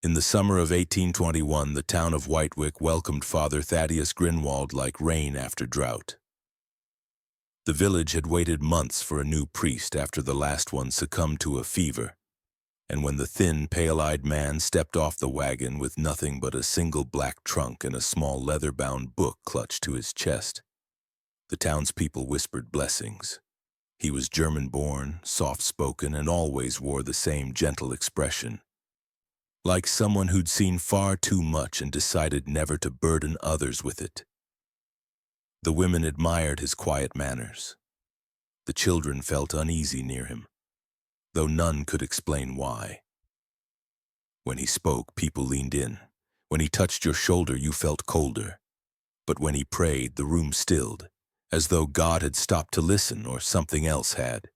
In the summer of 1821, the town of Whitewick welcomed Father Thaddeus Grinwald like rain after drought. The village had waited months for a new priest after the last one succumbed to a fever, and when the thin, pale-eyed man stepped off the wagon with nothing but a single black trunk and a small leather-bound book clutched to his chest, the townspeople whispered blessings. He was German-born, soft-spoken, and always wore the same gentle expression, like someone who'd seen far too much and decided never to burden others with it. The women admired his quiet manners. The children felt uneasy near him, though none could explain why. When he spoke, people leaned in. When he touched your shoulder, you felt colder. But when he prayed, the room stilled, as though God had stopped to listen or something else had.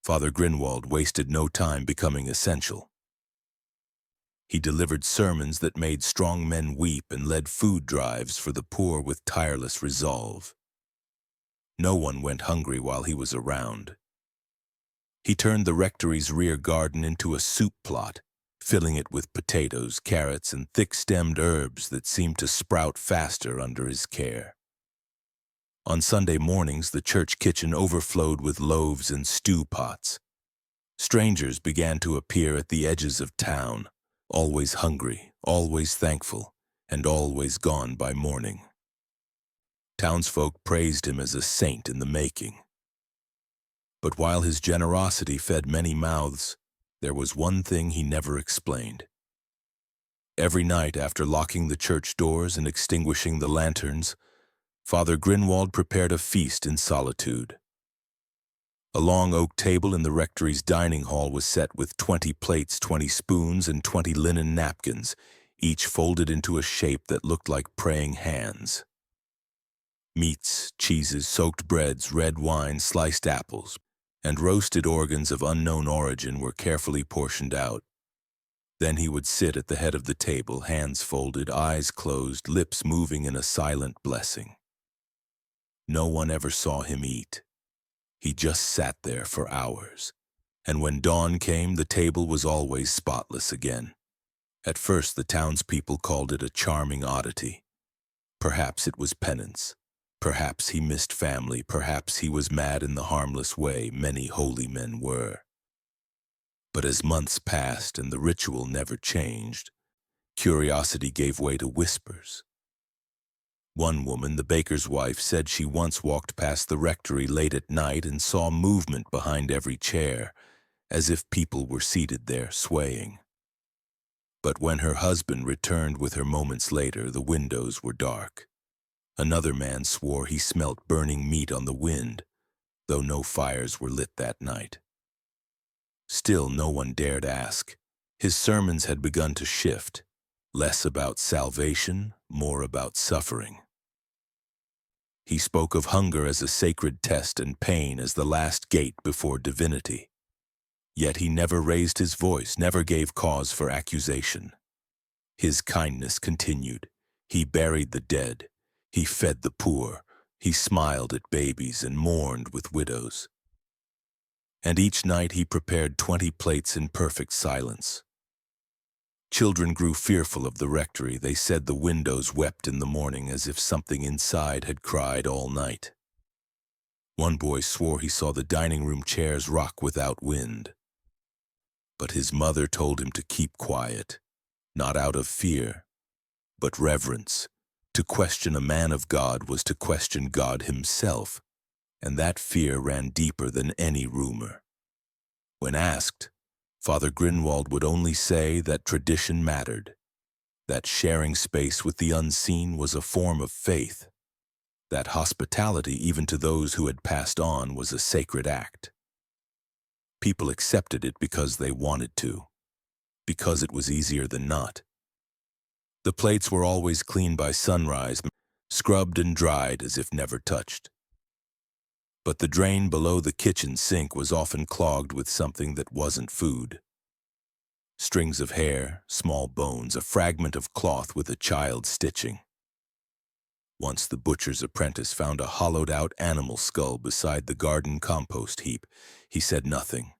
Father Grinwald wasted no time becoming essential. He delivered sermons that made strong men weep and led food drives for the poor with tireless resolve. No one went hungry while he was around. He turned the rectory's rear garden into a soup plot, filling it with potatoes, carrots, and thick-stemmed herbs that seemed to sprout faster under his care. On Sunday mornings, the church kitchen overflowed with loaves and stew pots. Strangers began to appear at the edges of town, always hungry, always thankful, and always gone by morning. Townsfolk praised him as a saint in the making. But while his generosity fed many mouths, there was one thing he never explained. Every night, after locking the church doors and extinguishing the lanterns, Father Grinwald prepared a feast in solitude. A long oak table in the rectory's dining hall was set with 20 plates, 20 spoons, and 20 linen napkins, each folded into a shape that looked like praying hands. Meats, cheeses, soaked breads, red wine, sliced apples, and roasted organs of unknown origin were carefully portioned out. Then he would sit at the head of the table, hands folded, eyes closed, lips moving in a silent blessing. No one ever saw him eat. He just sat there for hours, and when dawn came, the table was always spotless again. At first, the townspeople called it a charming oddity. Perhaps it was penance. Perhaps he missed family. Perhaps he was mad in the harmless way many holy men were. But as months passed and the ritual never changed, curiosity gave way to whispers. One woman, the baker's wife, said she once walked past the rectory late at night and saw movement behind every chair, as if people were seated there swaying. But when her husband returned with her moments later, the windows were dark. Another man swore he smelt burning meat on the wind, though no fires were lit that night. Still, no one dared ask. His sermons had begun to shift, less about salvation, more about suffering. He spoke of hunger as a sacred test and pain as the last gate before divinity. Yet he never raised his voice, never gave cause for accusation. His kindness continued. He buried the dead. He fed the poor. He smiled at babies and mourned with widows. And each night he prepared 20 plates in perfect silence. Children grew fearful of the rectory. They said the windows wept in the morning as if something inside had cried all night. One boy swore he saw the dining room chairs rock without wind. But his mother told him to keep quiet, not out of fear, but reverence. To question a man of God was to question God himself, and that fear ran deeper than any rumor. When asked, Father Grinwald would only say that tradition mattered, that sharing space with the unseen was a form of faith, that hospitality, even to those who had passed on, was a sacred act. People accepted it because they wanted to, because it was easier than not. The plates were always cleaned by sunrise, scrubbed and dried as if never touched. But the drain below the kitchen sink was often clogged with something that wasn't food. Strings of hair, small bones, a fragment of cloth with a child stitching. Once the butcher's apprentice found a hollowed-out animal skull beside the garden compost heap. He said nothing,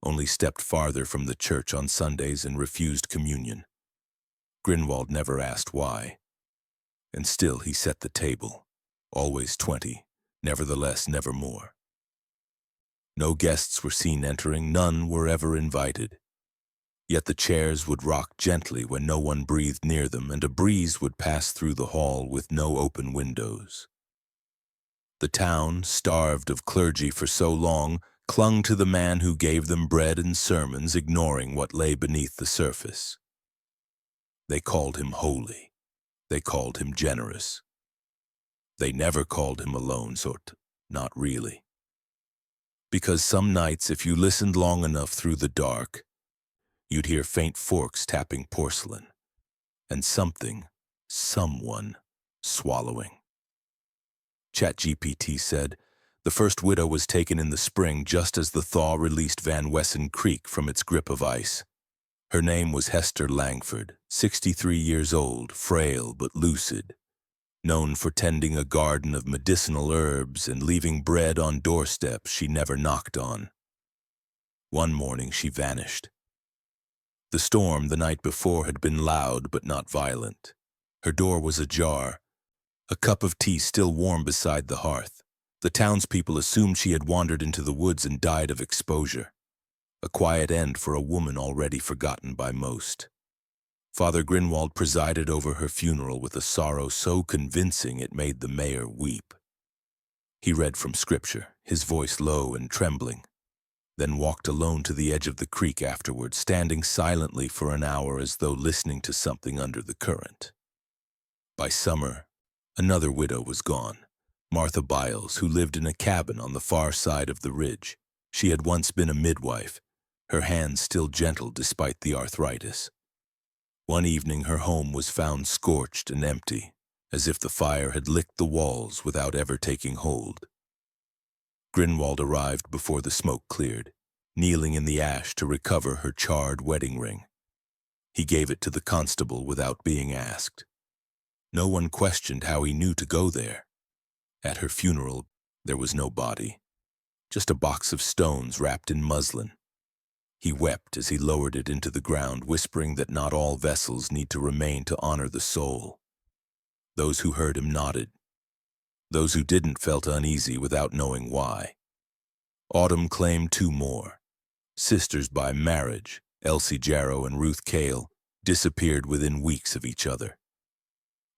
only stepped farther from the church on Sundays and refused communion. Grinwald never asked why. And still he set the table, always 20, nevertheless never more. No guests were seen entering, none were ever invited. Yet the chairs would rock gently when no one breathed near them, and a breeze would pass through the hall with no open windows. The town, starved of clergy for so long, clung to the man who gave them bread and sermons, ignoring what lay beneath the surface. They called him holy. They called him generous. They never called him a lone sort, not really. Because some nights, if you listened long enough through the dark, you'd hear faint forks tapping porcelain, and someone, swallowing. ChatGPT said, the first widow was taken in the spring just as the thaw released Van Wessen Creek from its grip of ice. Her name was Hester Langford, 63 years old, frail but lucid, known for tending a garden of medicinal herbs and leaving bread on doorsteps she never knocked on. One morning she vanished. The storm the night before had been loud but not violent. Her door was ajar, a cup of tea still warm beside the hearth. The townspeople assumed she had wandered into the woods and died of exposure. A quiet end for a woman already forgotten by most. Father Grinwald presided over her funeral with a sorrow so convincing it made the mayor weep. He read from Scripture, his voice low and trembling, then walked alone to the edge of the creek afterward, standing silently for an hour as though listening to something under the current. By summer, another widow was gone, Martha Biles, who lived in a cabin on the far side of the ridge. She had once been a midwife, her hands still gentle despite the arthritis. One evening her home was found scorched and empty, as if the fire had licked the walls without ever taking hold. Grinwald arrived before the smoke cleared, kneeling in the ash to recover her charred wedding ring. He gave it to the constable without being asked. No one questioned how he knew to go there. At her funeral, there was no body, just a box of stones wrapped in muslin. He wept as he lowered it into the ground, whispering that not all vessels need to remain to honor the soul. Those who heard him nodded. Those who didn't felt uneasy without knowing why. Autumn claimed two more. Sisters by marriage, Elsie Jarrow and Ruth Cale, disappeared within weeks of each other.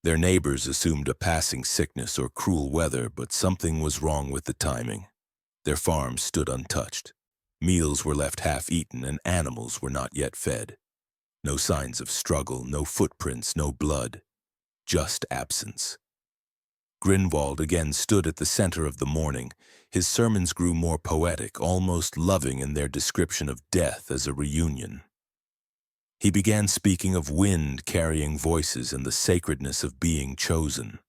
Their neighbors assumed a passing sickness or cruel weather, but something was wrong with the timing. Their farms stood untouched. Meals were left half-eaten and animals were not yet fed. No signs of struggle, no footprints, no blood. Just absence. Grinwald again stood at the center of the mourning. His sermons grew more poetic, almost loving in their description of death as a reunion. He began speaking of wind carrying voices and the sacredness of being chosen.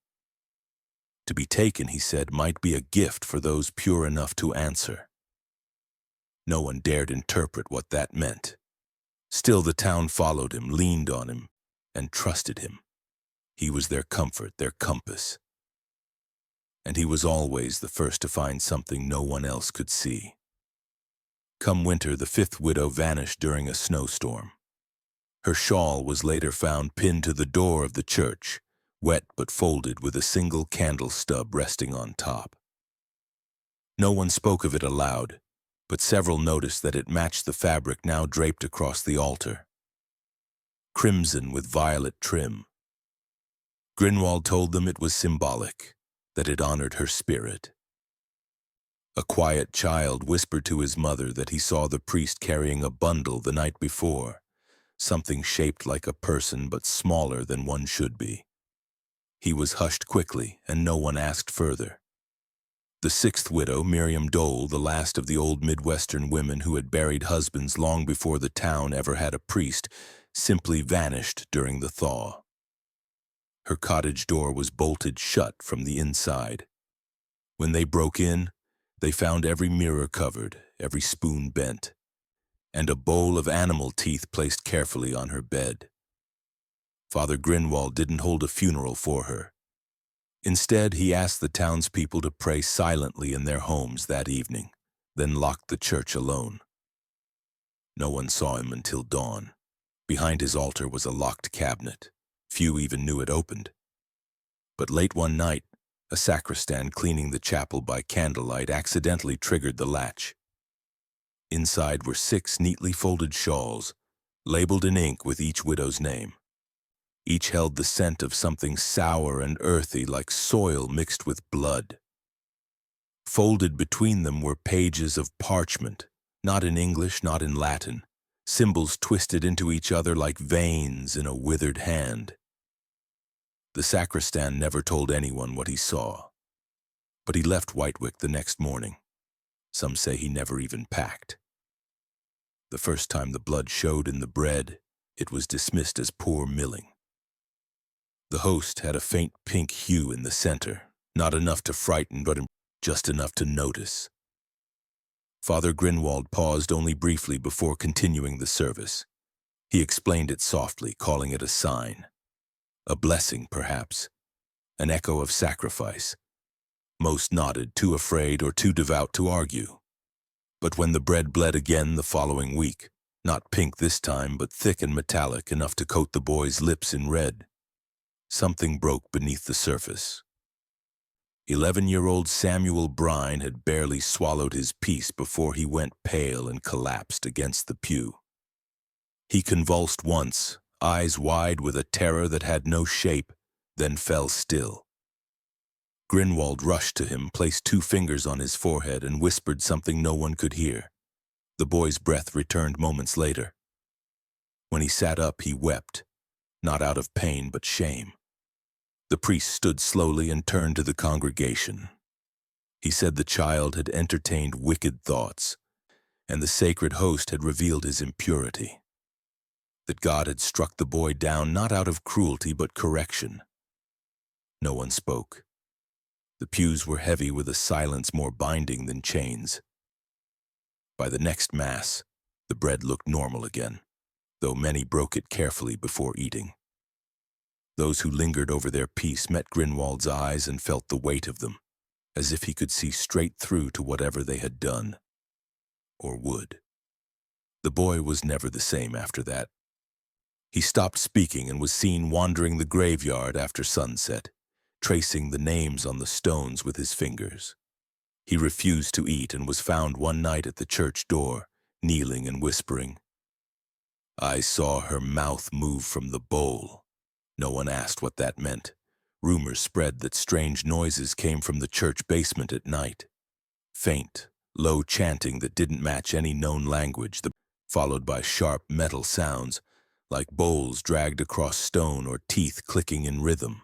To be taken, he said, might be a gift for those pure enough to answer. No one dared interpret what that meant. Still the town followed him, leaned on him, and trusted him. He was their comfort, their compass. And he was always the first to find something no one else could see. Come winter, the fifth widow vanished during a snowstorm. Her shawl was later found pinned to the door of the church, wet but folded with a single candle stub resting on top. No one spoke of it aloud, but several noticed that it matched the fabric now draped across the altar. Crimson with violet trim. Grinwald told them it was symbolic, that it honored her spirit. A quiet child whispered to his mother that he saw the priest carrying a bundle the night before, something shaped like a person but smaller than one should be. He was hushed quickly, and no one asked further. The sixth widow, Miriam Dole, the last of the old Midwestern women who had buried husbands long before the town ever had a priest, simply vanished during the thaw. Her cottage door was bolted shut from the inside. When they broke in, they found every mirror covered, every spoon bent, and a bowl of animal teeth placed carefully on her bed. Father Grinwald didn't hold a funeral for her. Instead, he asked the townspeople to pray silently in their homes that evening, then locked the church alone. No one saw him until dawn. Behind his altar was a locked cabinet. Few even knew it opened. But late one night, a sacristan cleaning the chapel by candlelight accidentally triggered the latch. Inside were 6 neatly folded shawls, labeled in ink with each widow's name. Each held the scent of something sour and earthy like soil mixed with blood. Folded between them were pages of parchment, not in English, not in Latin, symbols twisted into each other like veins in a withered hand. The sacristan never told anyone what he saw, but he left Whitewick the next morning. Some say he never even packed. The first time the blood showed in the bread, it was dismissed as poor milling. The host had a faint pink hue in the center, not enough to frighten, but just enough to notice. Father Grinwald paused only briefly before continuing the service. He explained it softly, calling it a sign. A blessing, perhaps. An echo of sacrifice. Most nodded, too afraid or too devout to argue. But when the bread bled again the following week, not pink this time, but thick and metallic enough to coat the boy's lips in red, something broke beneath the surface. 11-year-old Samuel Brine had barely swallowed his piece before he went pale and collapsed against the pew. He convulsed once, eyes wide with a terror that had no shape, then fell still. Grinwald rushed to him, placed 2 fingers on his forehead, and whispered something no one could hear. The boy's breath returned moments later. When he sat up, he wept, not out of pain but shame. The priest stood slowly and turned to the congregation. He said the child had entertained wicked thoughts, and the sacred host had revealed his impurity. That God had struck the boy down not out of cruelty but correction. No one spoke. The pews were heavy with a silence more binding than chains. By the next Mass, the bread looked normal again, though many broke it carefully before eating. Those who lingered over their piece met Grinwald's eyes and felt the weight of them, as if he could see straight through to whatever they had done, or would. The boy was never the same after that. He stopped speaking and was seen wandering the graveyard after sunset, tracing the names on the stones with his fingers. He refused to eat and was found one night at the church door, kneeling and whispering. I saw her mouth move from the bowl. No one asked what that meant. Rumors spread that strange noises came from the church basement at night. Faint, low chanting that didn't match any known language, followed by sharp metal sounds, like bowls dragged across stone or teeth clicking in rhythm.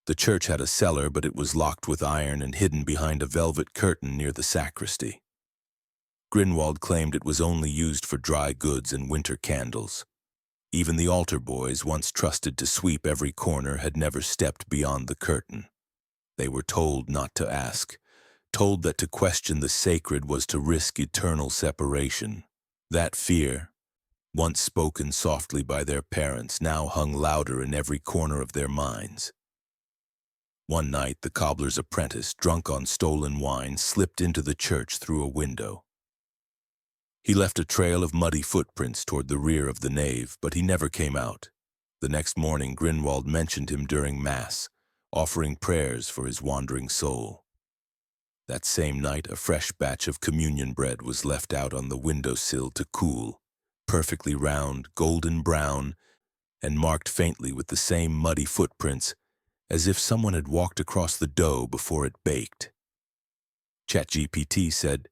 The church had a cellar, but it was locked with iron and hidden behind a velvet curtain near the sacristy. Grinwald claimed it was only used for dry goods and winter candles. Even the altar boys, once trusted to sweep every corner, had never stepped beyond the curtain. They were told not to ask, told that to question the sacred was to risk eternal separation. That fear, once spoken softly by their parents, now hung louder in every corner of their minds. One night, the cobbler's apprentice, drunk on stolen wine, slipped into the church through a window. He left a trail of muddy footprints toward the rear of the nave, but he never came out. The next morning, Grinwald mentioned him during Mass, offering prayers for his wandering soul. That same night, a fresh batch of communion bread was left out on the windowsill to cool, perfectly round, golden brown, and marked faintly with the same muddy footprints, as if someone had walked across the dough before it baked. ChatGPT said,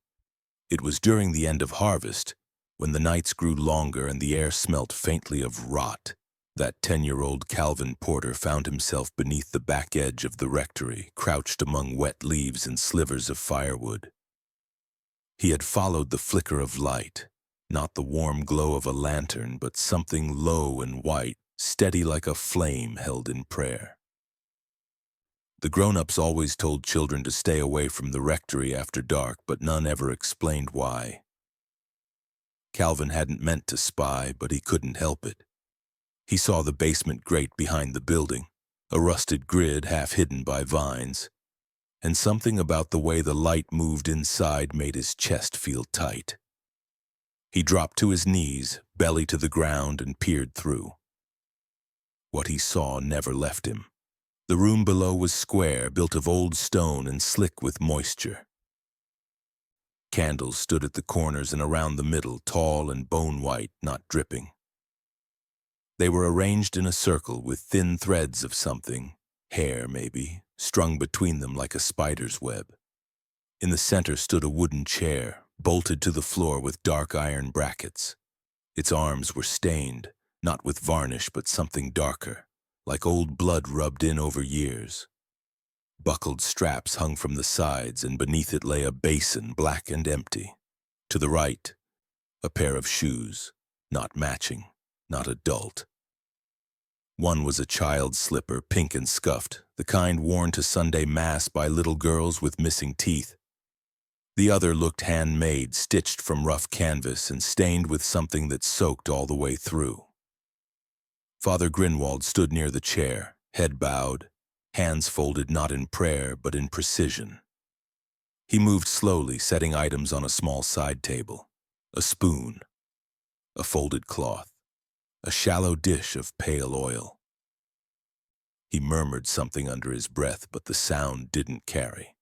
it was during the end of harvest, when the nights grew longer and the air smelt faintly of rot, that 10-year-old Calvin Porter found himself beneath the back edge of the rectory, crouched among wet leaves and slivers of firewood. He had followed the flicker of light, not the warm glow of a lantern, but something low and white, steady like a flame held in prayer. The grown-ups always told children to stay away from the rectory after dark, but none ever explained why. Calvin hadn't meant to spy, but he couldn't help it. He saw the basement grate behind the building, a rusted grid half hidden by vines, and something about the way the light moved inside made his chest feel tight. He dropped to his knees, belly to the ground, and peered through. What he saw never left him. The room below was square, built of old stone and slick with moisture. Candles stood at the corners and around the middle, tall and bone-white, not dripping. They were arranged in a circle with thin threads of something, hair maybe, strung between them like a spider's web. In the center stood a wooden chair, bolted to the floor with dark iron brackets. Its arms were stained, not with varnish but something darker, like old blood rubbed in over years. Buckled straps hung from the sides, and beneath it lay a basin, black and empty. To the right, a pair of shoes, not matching, not adult. One was a child's slipper, pink and scuffed, the kind worn to Sunday Mass by little girls with missing teeth. The other looked handmade, stitched from rough canvas and stained with something that soaked all the way through. Father Grinwald stood near the chair, head bowed, hands folded not in prayer but in precision. He moved slowly, setting items on a small side table. A spoon, a folded cloth, a shallow dish of pale oil. He murmured something under his breath, but the sound didn't carry.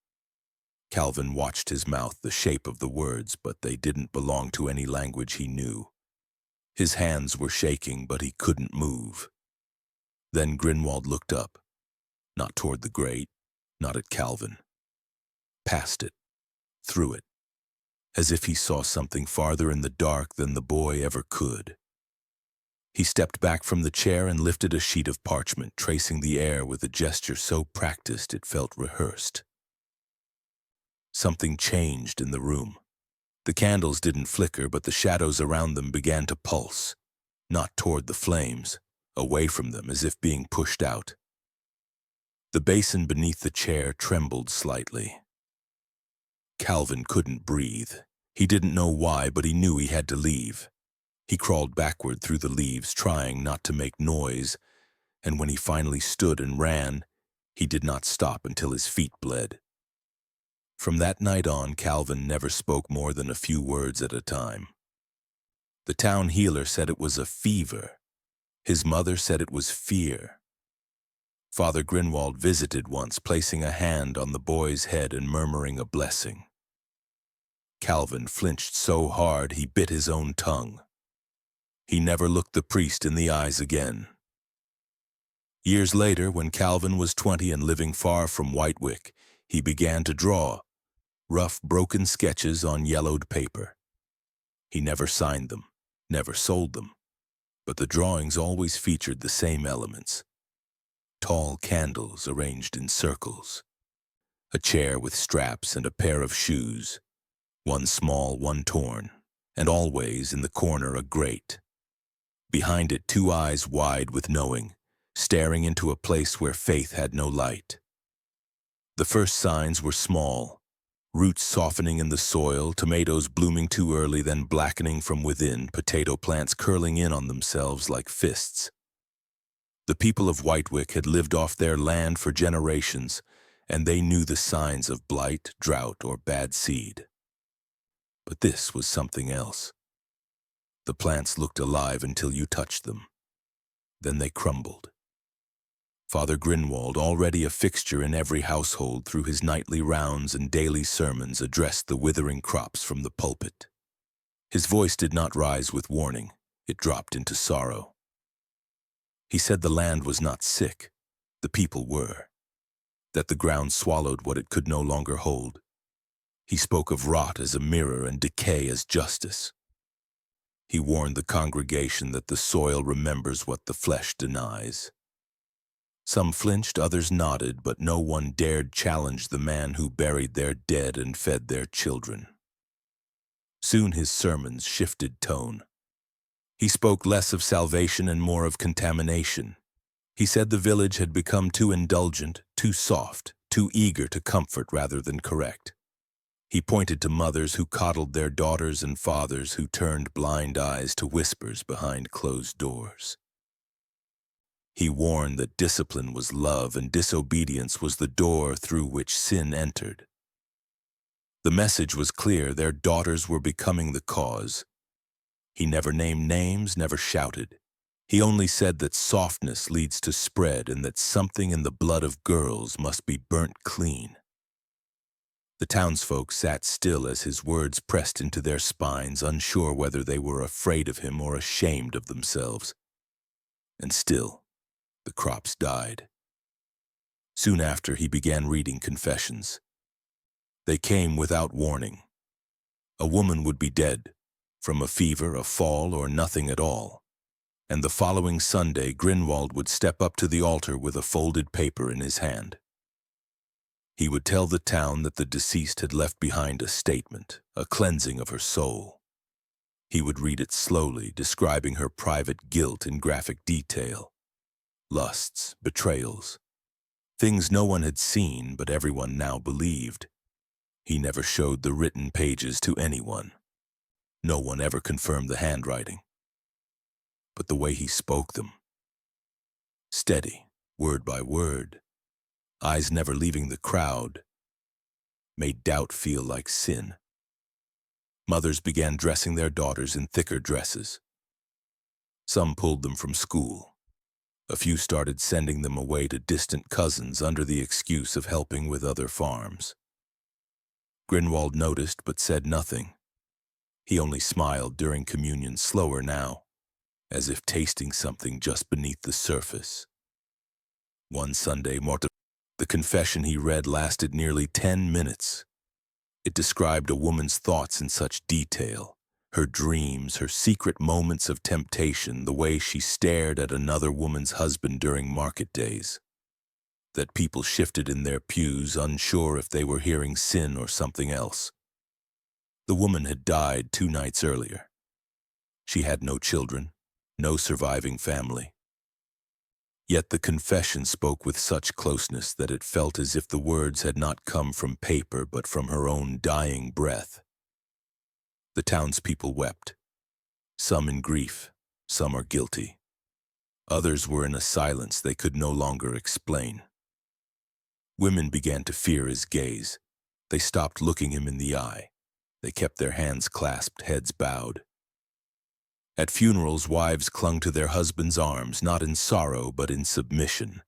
Calvin watched his mouth, the shape of the words, but they didn't belong to any language he knew. His hands were shaking, but he couldn't move. Then Grinwald looked up, not toward the grate, not at Calvin. Past it, through it, as if he saw something farther in the dark than the boy ever could. He stepped back from the chair and lifted a sheet of parchment, tracing the air with a gesture so practiced it felt rehearsed. Something changed in the room. The candles didn't flicker, but the shadows around them began to pulse, not toward the flames, away from them as if being pushed out. The basin beneath the chair trembled slightly. Calvin couldn't breathe. He didn't know why, but he knew he had to leave. He crawled backward through the leaves, trying not to make noise, and when he finally stood and ran, he did not stop until his feet bled. From that night on, Calvin never spoke more than a few words at a time. The town healer said it was a fever. His mother said it was fear. Father Grinwald visited once, placing a hand on the boy's head and murmuring a blessing. Calvin flinched so hard he bit his own tongue. He never looked the priest in the eyes again. Years later, when Calvin was 20 and living far from Whitewick, he began to draw, rough, broken sketches on yellowed paper. He never signed them, never sold them, but the drawings always featured the same elements. Tall candles arranged in circles, a chair with straps and a pair of shoes, one small, one torn, and always in the corner a grate. Behind it, 2 eyes wide with knowing, staring into a place where faith had no light. The first signs were small, roots softening in the soil, tomatoes blooming too early, then blackening from within, potato plants curling in on themselves like fists. The people of Whitewick had lived off their land for generations, and they knew the signs of blight, drought, or bad seed. But this was something else. The plants looked alive until you touched them. Then they crumbled. Father Grinwald, already a fixture in every household through his nightly rounds and daily sermons, addressed the withering crops from the pulpit. His voice did not rise with warning. It dropped into sorrow. He said the land was not sick. The people were. That the ground swallowed what it could no longer hold. He spoke of rot as a mirror and decay as justice. He warned the congregation that the soil remembers what the flesh denies. Some flinched, others nodded, but no one dared challenge the man who buried their dead and fed their children. Soon his sermons shifted tone. He spoke less of salvation and more of contamination. He said the village had become too indulgent, too soft, too eager to comfort rather than correct. He pointed to mothers who coddled their daughters and fathers who turned blind eyes to whispers behind closed doors. He warned that discipline was love and disobedience was the door through which sin entered. The message was clear: their daughters were becoming the cause. He never named names, never shouted. He only said that softness leads to spread and that something in the blood of girls must be burnt clean. The townsfolk sat still as his words pressed into their spines, unsure whether they were afraid of him or ashamed of themselves. And still, the crops died. Soon after, he began reading confessions. They came without warning. A woman would be dead, from a fever, a fall, or nothing at all. And the following Sunday, Grinwald would step up to the altar with a folded paper in his hand. He would tell the town that the deceased had left behind a statement, a cleansing of her soul. He would read it slowly, describing her private guilt in graphic detail. Lusts, betrayals, things no one had seen but everyone now believed. He never showed the written pages to anyone. No one ever confirmed the handwriting. But the way he spoke them, steady, word by word, eyes never leaving the crowd, made doubt feel like sin. Mothers began dressing their daughters in thicker dresses. Some pulled them from school. A few started sending them away to distant cousins under the excuse of helping with other farms. Grinwald noticed but said nothing. He only smiled during communion, slower now, as if tasting something just beneath the surface. One Sunday, the confession he read lasted nearly 10 minutes. It described a woman's thoughts in such detail, her dreams, her secret moments of temptation, the way she stared at another woman's husband during market days, that people shifted in their pews, unsure if they were hearing sin or something else. The woman had died 2 nights earlier. She had no children, no surviving family. Yet the confession spoke with such closeness that it felt as if the words had not come from paper but from her own dying breath. The townspeople wept, some in grief, some are guilty. Others were in a silence they could no longer explain. Women began to fear his gaze. They stopped looking him in the eye. They kept their hands clasped, heads bowed. At funerals, wives clung to their husbands' arms, not in sorrow but in submission,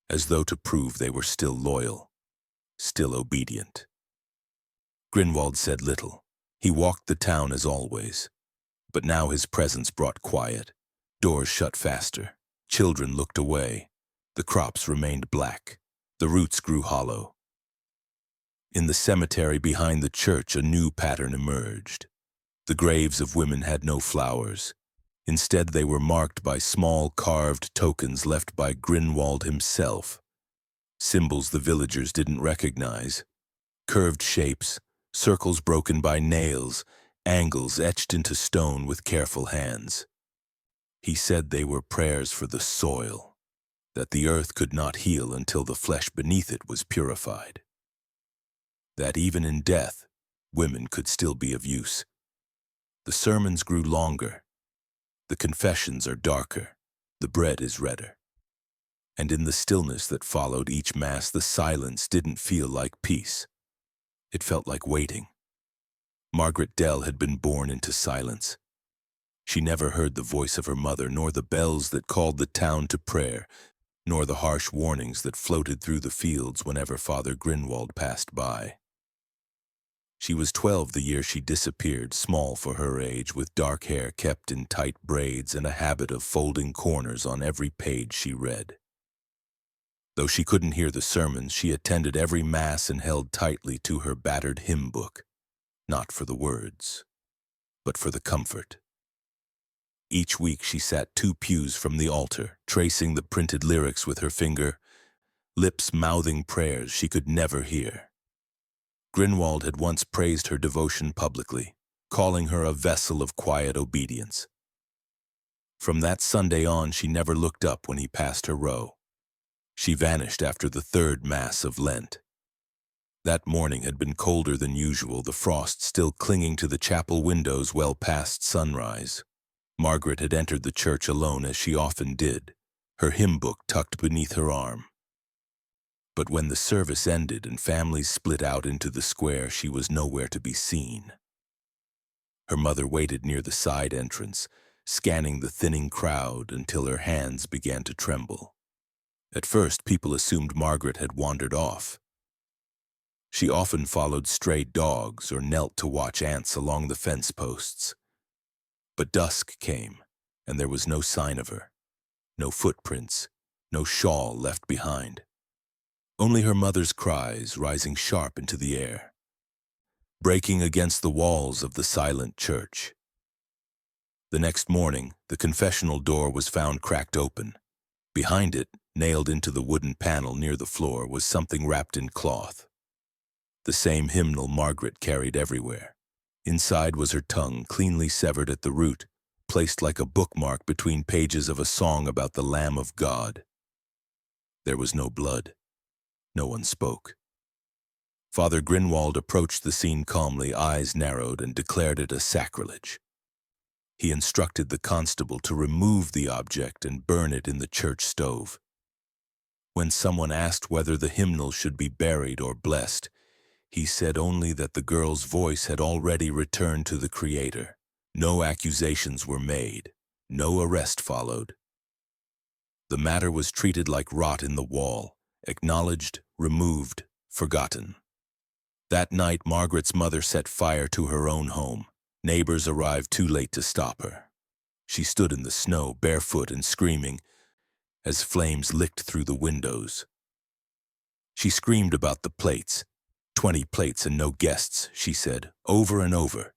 as though to prove they were still loyal, still obedient. Grinwald said little. He walked the town as always. But now his presence brought quiet. Doors shut faster. Children looked away. The crops remained black. The roots grew hollow. In the cemetery behind the church, a new pattern emerged. The graves of women had no flowers. Instead, they were marked by small carved tokens left by Grinwald himself. Symbols the villagers didn't recognize. Curved shapes, circles broken by nails, angles etched into stone with careful hands. He said they were prayers for the soil, that the earth could not heal until the flesh beneath it was purified. That even in death, women could still be of use. The sermons grew longer. The confessions are darker. The bread is redder. And in the stillness that followed each mass, the silence didn't feel like peace. It felt like waiting. Margaret Dell had been born into silence. She never heard the voice of her mother, nor the bells that called the town to prayer, nor the harsh warnings that floated through the fields whenever Father Grinwald passed by. She was 12 the year she disappeared, small for her age, with dark hair kept in tight braids and a habit of folding corners on every page she read. Though she couldn't hear the sermons, she attended every mass and held tightly to her battered hymn book, not for the words, but for the comfort. Each week she sat 2 pews from the altar, tracing the printed lyrics with her finger, lips mouthing prayers she could never hear. Grinwald had once praised her devotion publicly, calling her a vessel of quiet obedience. From that Sunday on, she never looked up when he passed her row. She vanished after the 3rd Mass of Lent. That morning had been colder than usual, the frost still clinging to the chapel windows well past sunrise. Margaret had entered the church alone, as she often did, her hymn book tucked beneath her arm. But when the service ended and families split out into the square, she was nowhere to be seen. Her mother waited near the side entrance, scanning the thinning crowd until her hands began to tremble. At first, people assumed Margaret had wandered off. She often followed stray dogs or knelt to watch ants along the fence posts. But dusk came, and there was no sign of her. No footprints, no shawl left behind. Only her mother's cries rising sharp into the air, breaking against the walls of the silent church. The next morning, the confessional door was found cracked open. Behind it, nailed into the wooden panel near the floor, was something wrapped in cloth. The same hymnal Margaret carried everywhere. Inside was her tongue, cleanly severed at the root, placed like a bookmark between pages of a song about the Lamb of God. There was no blood. No one spoke. Father Grinwald approached the scene calmly, eyes narrowed, and declared it a sacrilege. He instructed the constable to remove the object and burn it in the church stove. When someone asked whether the hymnal should be buried or blessed, he said only that the girl's voice had already returned to the Creator. No accusations were made. No arrest followed. The matter was treated like rot in the wall, acknowledged, removed, forgotten. That night, Margaret's mother set fire to her own home. Neighbors arrived too late to stop her. She stood in the snow, barefoot and screaming, as flames licked through the windows. She screamed about the plates. 20 plates and no guests, she said, over and over.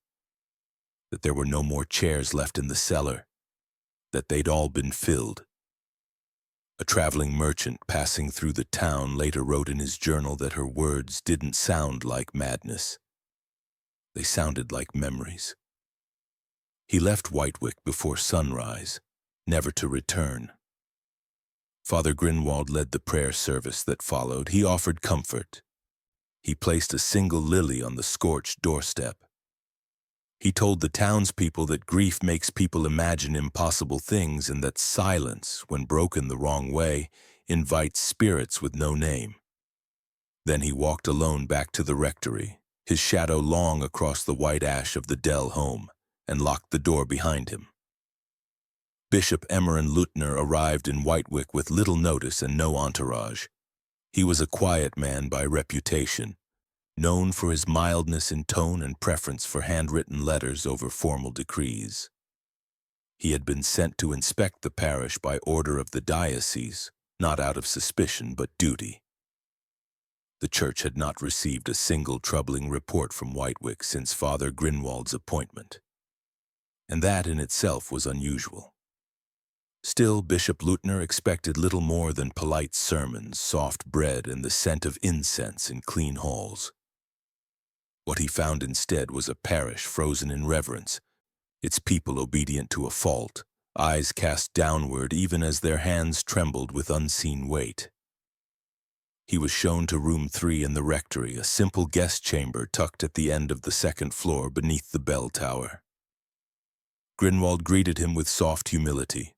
That there were no more chairs left in the cellar. That they'd all been filled. A traveling merchant passing through the town later wrote in his journal that her words didn't sound like madness. They sounded like memories. He left Whitewick before sunrise, never to return. Father Grinwald led the prayer service that followed. He offered comfort. He placed a single lily on the scorched doorstep. He told the townspeople that grief makes people imagine impossible things and that silence, when broken the wrong way, invites spirits with no name. Then he walked alone back to the rectory, his shadow long across the white ash of the Dell home, and locked the door behind him. Bishop Emmerin Leutner arrived in Whitewick with little notice and no entourage. He was a quiet man by reputation, known for his mildness in tone and preference for handwritten letters over formal decrees. He had been sent to inspect the parish by order of the diocese, not out of suspicion but duty. The church had not received a single troubling report from Whitewick since Father Grinwald's appointment, and that in itself was unusual. Still, Bishop Leutner expected little more than polite sermons, soft bread, and the scent of incense in clean halls. What he found instead was a parish frozen in reverence, its people obedient to a fault, eyes cast downward even as their hands trembled with unseen weight. He was shown to room 3 in the rectory, a simple guest chamber tucked at the end of the second floor beneath the bell tower. Grinwald greeted him with soft humility,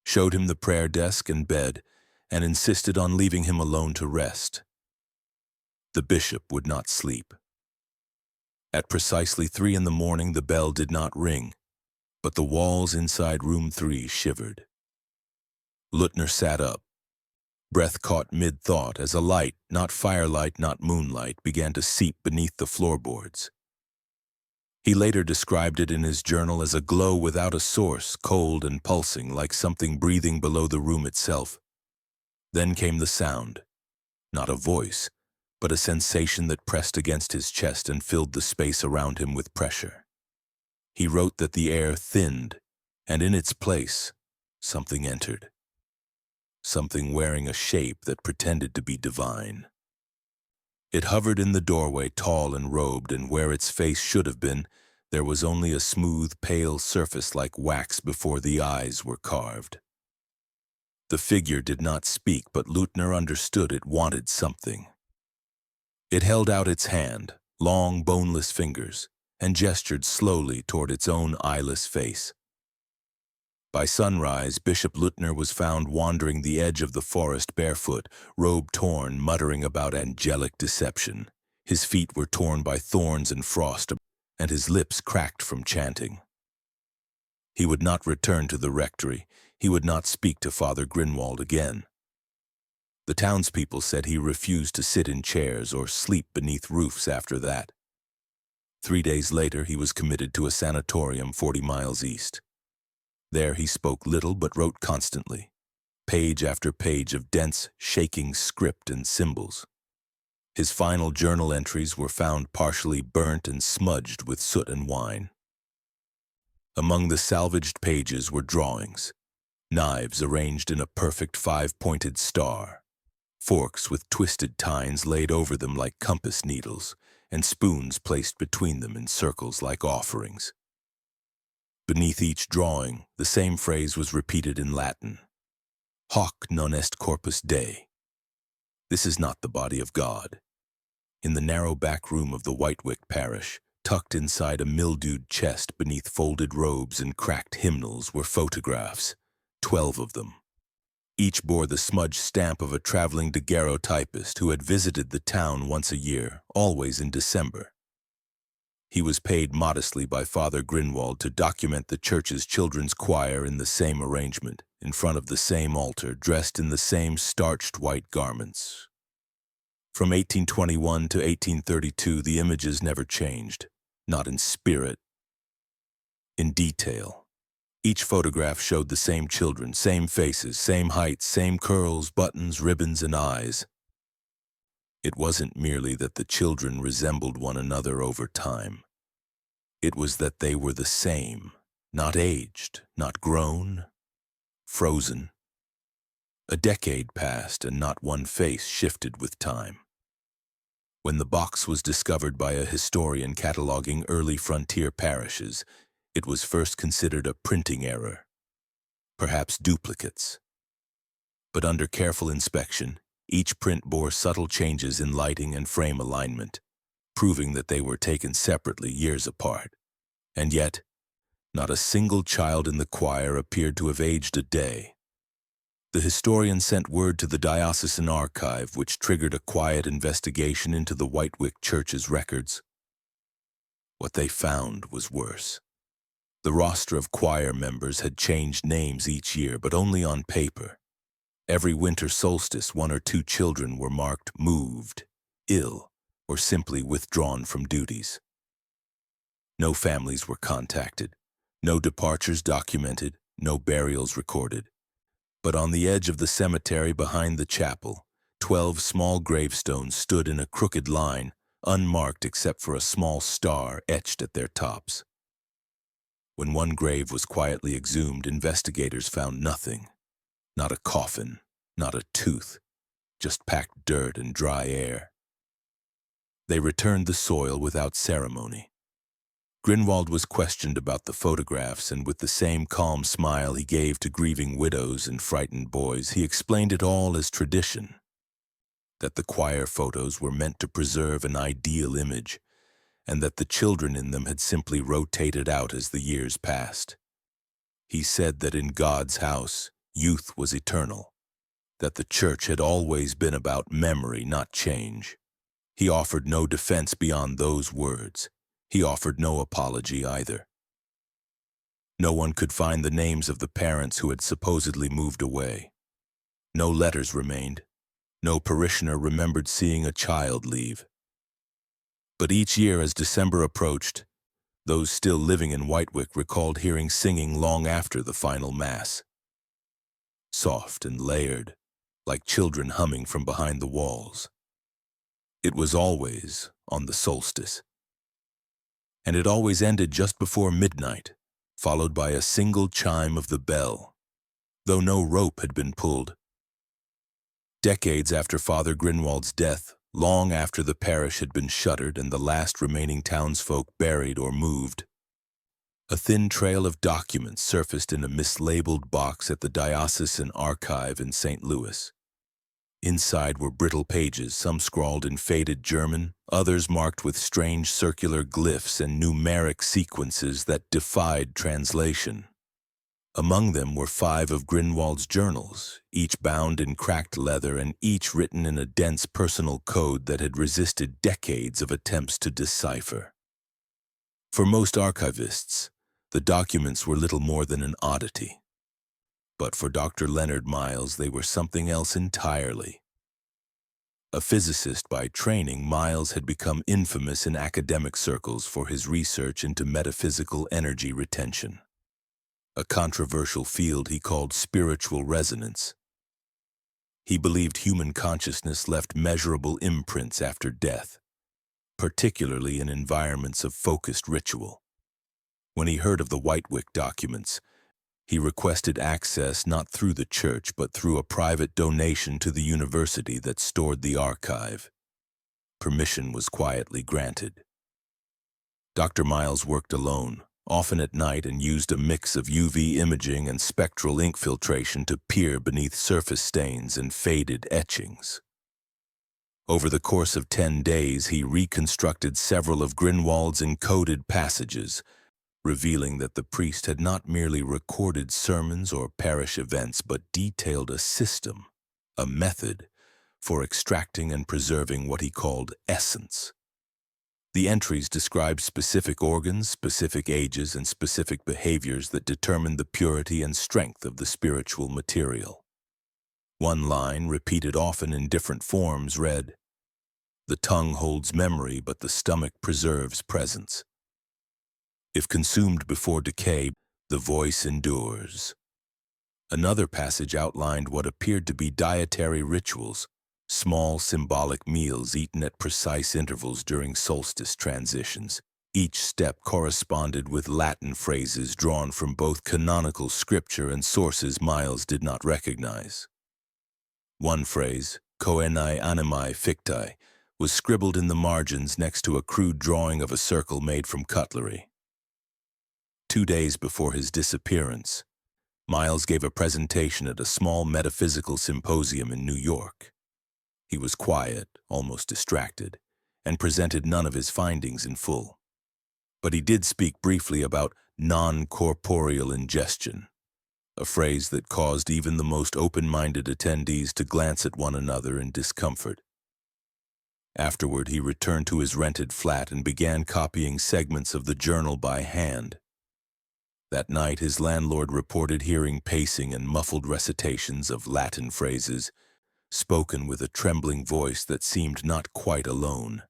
showed him the prayer desk and bed, and insisted on leaving him alone to rest. The bishop would not sleep. At precisely 3 in the morning, the bell did not ring, but the walls inside room 3 shivered. Leutner sat up, breath caught mid-thought as a light, not firelight, not moonlight, began to seep beneath the floorboards. He later described it in his journal as a glow without a source, cold and pulsing, like something breathing below the room itself. Then came the sound, not a voice, but a sensation that pressed against his chest and filled the space around him with pressure. He wrote that the air thinned, and in its place, something entered. Something wearing a shape that pretended to be divine. It hovered in the doorway, tall and robed, and where its face should have been, there was only a smooth, pale surface like wax before the eyes were carved. The figure did not speak, but Leutner understood it wanted something. It held out its hand, long, boneless fingers, and gestured slowly toward its own eyeless face. By sunrise, Bishop Leutner was found wandering the edge of the forest barefoot, robe torn, muttering about angelic deception. His feet were torn by thorns and frost, and his lips cracked from chanting. He would not return to the rectory. He would not speak to Father Grinwald again. The townspeople said he refused to sit in chairs or sleep beneath roofs after that. 3 days later, he was committed to a sanatorium 40 miles east. There he spoke little but wrote constantly, page after page of dense, shaking script and symbols. His final journal entries were found partially burnt and smudged with soot and wine. Among the salvaged pages were drawings, knives arranged in a perfect 5-pointed star, forks with twisted tines laid over them like compass needles, and spoons placed between them in circles like offerings. Beneath each drawing, the same phrase was repeated in Latin: Hoc non est corpus Dei. This is not the body of God. In the narrow back room of the Whitewick parish, tucked inside a mildewed chest beneath folded robes and cracked hymnals, were photographs, 12 of them. Each bore the smudged stamp of a traveling daguerreotypist who had visited the town once a year, always in December. He was paid modestly by Father Grinwald to document the church's children's choir in the same arrangement, in front of the same altar, dressed in the same starched white garments. From 1821 to 1832, the images never changed, not in spirit, in detail. Each photograph showed the same children, same faces, same heights, same curls, buttons, ribbons, and eyes. It wasn't merely that the children resembled one another over time. It was that they were the same, not aged, not grown, frozen. A decade passed and not one face shifted with time. When the box was discovered by a historian cataloging early frontier parishes, it was first considered a printing error, perhaps duplicates. But under careful inspection, each print bore subtle changes in lighting and frame alignment, proving that they were taken separately years apart. And yet, not a single child in the choir appeared to have aged a day. The historian sent word to the diocesan archive, which triggered a quiet investigation into the Whitewick Church's records. What they found was worse. The roster of choir members had changed names each year, but only on paper. Every winter solstice, 1 or 2 children were marked moved, ill, or simply withdrawn from duties. No families were contacted, no departures documented, no burials recorded. But on the edge of the cemetery behind the chapel, 12 small gravestones stood in a crooked line, unmarked except for a small star etched at their tops. When one grave was quietly exhumed, investigators found nothing. Not a coffin, not a tooth, just packed dirt and dry air. They returned the soil without ceremony. Grinwald was questioned about the photographs, and with the same calm smile he gave to grieving widows and frightened boys, he explained it all as tradition. That the choir photos were meant to preserve an ideal image, and that the children in them had simply rotated out as the years passed. He said that in God's house, youth was eternal, that the church had always been about memory, not change. He offered no defense beyond those words. He offered no apology either. No one could find the names of the parents who had supposedly moved away. No letters remained. No parishioner remembered seeing a child leave. But each year as December approached, those still living in Whitewick recalled hearing singing long after the final Mass. Soft and layered, like children humming from behind the walls. It was always on the solstice. And it always ended just before midnight, followed by a single chime of the bell, though no rope had been pulled. Decades after Father Grinwald's death, long after the parish had been shuttered and the last remaining townsfolk buried or moved, a thin trail of documents surfaced in a mislabeled box at the diocesan archive in St. Louis. Inside were brittle pages, some scrawled in faded German, others marked with strange circular glyphs and numeric sequences that defied translation. Among them were 5 of Grinwald's journals, each bound in cracked leather and each written in a dense personal code that had resisted decades of attempts to decipher. For most archivists, the documents were little more than an oddity. But for Dr. Leonard Miles, they were something else entirely. A physicist by training, Miles had become infamous in academic circles for his research into metaphysical energy retention, a controversial field he called spiritual resonance. He believed human consciousness left measurable imprints after death, particularly in environments of focused ritual. When he heard of the Whitewick documents, he requested access not through the church but through a private donation to the university that stored the archive. Permission was quietly granted. Dr. Miles worked alone, often at night, and used a mix of UV imaging and spectral ink filtration to peer beneath surface stains and faded etchings. Over the course of 10 days, he reconstructed several of Grinwald's encoded passages, revealing that the priest had not merely recorded sermons or parish events, but detailed a system, a method, for extracting and preserving what he called essence. The entries described specific organs, specific ages, and specific behaviors that determined the purity and strength of the spiritual material. One line, repeated often in different forms, read, "The tongue holds memory, but the stomach preserves presence. If consumed before decay, the voice endures." Another passage outlined what appeared to be dietary rituals, small symbolic meals eaten at precise intervals during solstice transitions. Each step corresponded with Latin phrases drawn from both canonical scripture and sources Miles did not recognize. One phrase, "Coenae animae fictae," was scribbled in the margins next to a crude drawing of a circle made from cutlery. 2 days before his disappearance, Miles gave a presentation at a small metaphysical symposium in New York. He was quiet, almost distracted, and presented none of his findings in full. But he did speak briefly about non-corporeal ingestion, a phrase that caused even the most open-minded attendees to glance at one another in discomfort. Afterward, he returned to his rented flat and began copying segments of the journal by hand. That night, his landlord reported hearing pacing and muffled recitations of Latin phrases, spoken with a trembling voice that seemed not quite alone.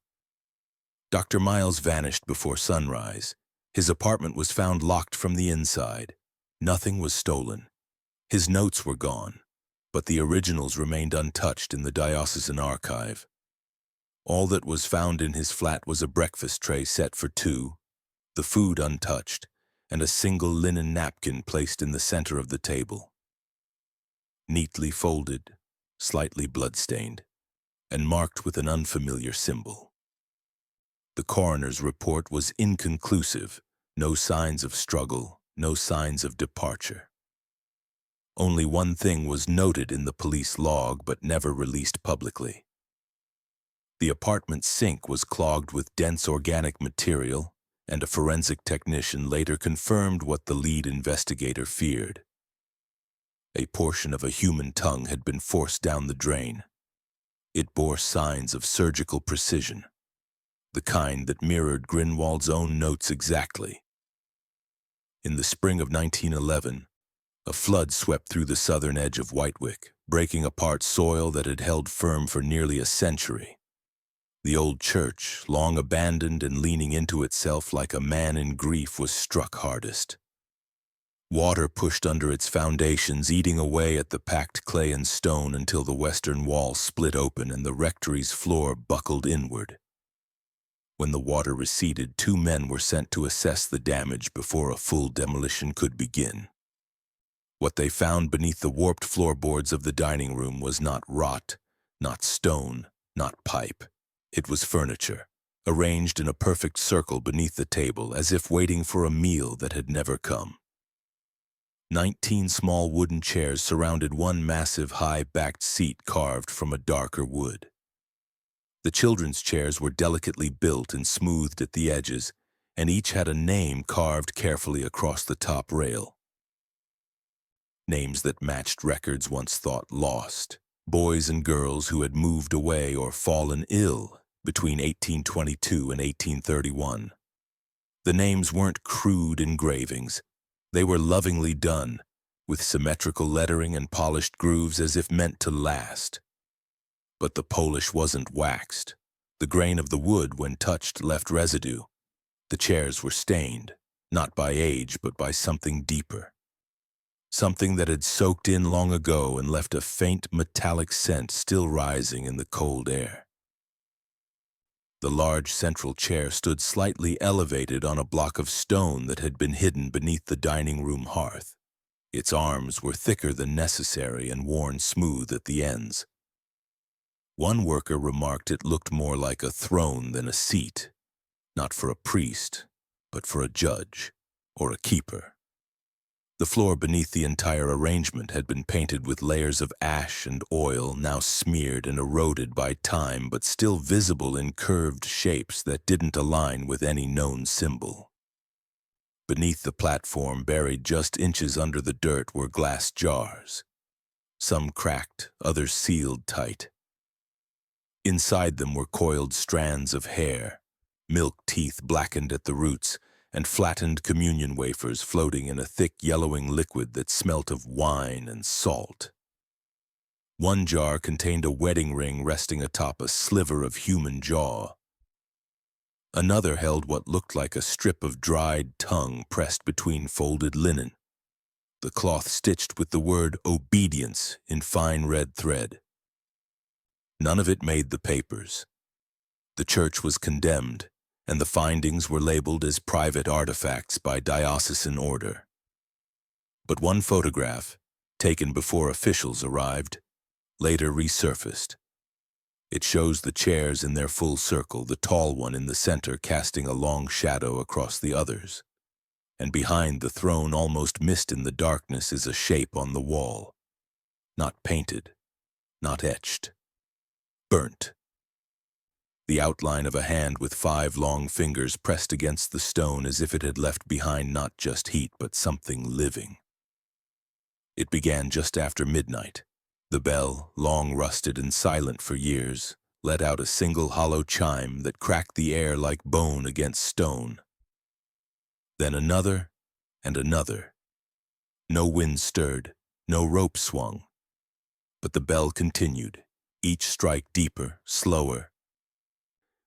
Dr. Miles vanished before sunrise. His apartment was found locked from the inside. Nothing was stolen. His notes were gone, but the originals remained untouched in the diocesan archive. All that was found in his flat was a breakfast tray set for 2, the food untouched, and a single linen napkin placed in the center of the table. Neatly folded, slightly bloodstained, and marked with an unfamiliar symbol. The coroner's report was inconclusive, no signs of struggle, no signs of departure. Only one thing was noted in the police log but never released publicly. The apartment sink was clogged with dense organic material, and a forensic technician later confirmed what the lead investigator feared. A portion of a human tongue had been forced down the drain. It bore signs of surgical precision, the kind that mirrored Grinwald's own notes exactly. In the spring of 1911, a flood swept through the southern edge of Whitewick, breaking apart soil that had held firm for nearly a century. The old church, long abandoned and leaning into itself like a man in grief, was struck hardest. Water pushed under its foundations, eating away at the packed clay and stone until the western wall split open and the rectory's floor buckled inward. When the water receded, 2 men were sent to assess the damage before a full demolition could begin. What they found beneath the warped floorboards of the dining room was not rot, not stone, not pipe. It was furniture, arranged in a perfect circle beneath the table, as if waiting for a meal that had never come. 19 small wooden chairs surrounded one massive high-backed seat carved from a darker wood. The children's chairs were delicately built and smoothed at the edges, and each had a name carved carefully across the top rail. Names that matched records once thought lost, boys and girls who had moved away or fallen ill between 1822 and 1831. The names weren't crude engravings. They were lovingly done, with symmetrical lettering and polished grooves as if meant to last. But the polish wasn't waxed. The grain of the wood, when touched, left residue. The chairs were stained, not by age, but by something deeper. Something that had soaked in long ago and left a faint metallic scent still rising in the cold air. The large central chair stood slightly elevated on a block of stone that had been hidden beneath the dining room hearth. Its arms were thicker than necessary and worn smooth at the ends. One worker remarked it looked more like a throne than a seat, not for a priest, but for a judge or a keeper. The floor beneath the entire arrangement had been painted with layers of ash and oil, now smeared and eroded by time, but still visible in curved shapes that didn't align with any known symbol. Beneath the platform, buried just inches under the dirt, were glass jars. Some cracked, others sealed tight. Inside them were coiled strands of hair, milk teeth blackened at the roots, and flattened communion wafers floating in a thick yellowing liquid that smelt of wine and salt. One jar contained a wedding ring resting atop a sliver of human jaw. Another held what looked like a strip of dried tongue pressed between folded linen, the cloth stitched with the word obedience in fine red thread. None of it made the papers. The church was condemned, and the findings were labeled as private artifacts by diocesan order. But one photograph, taken before officials arrived, later resurfaced. It shows the chairs in their full circle, the tall one in the center casting a long shadow across the others. And behind the throne, almost missed in the darkness, is a shape on the wall. Not painted, not etched. Burnt. The outline of a hand with 5 long fingers pressed against the stone as if it had left behind not just heat but something living. It began just after midnight. The bell, long rusted and silent for years, let out a single hollow chime that cracked the air like bone against stone. Then another and another. No wind stirred, no rope swung. But the bell continued, each strike deeper, slower,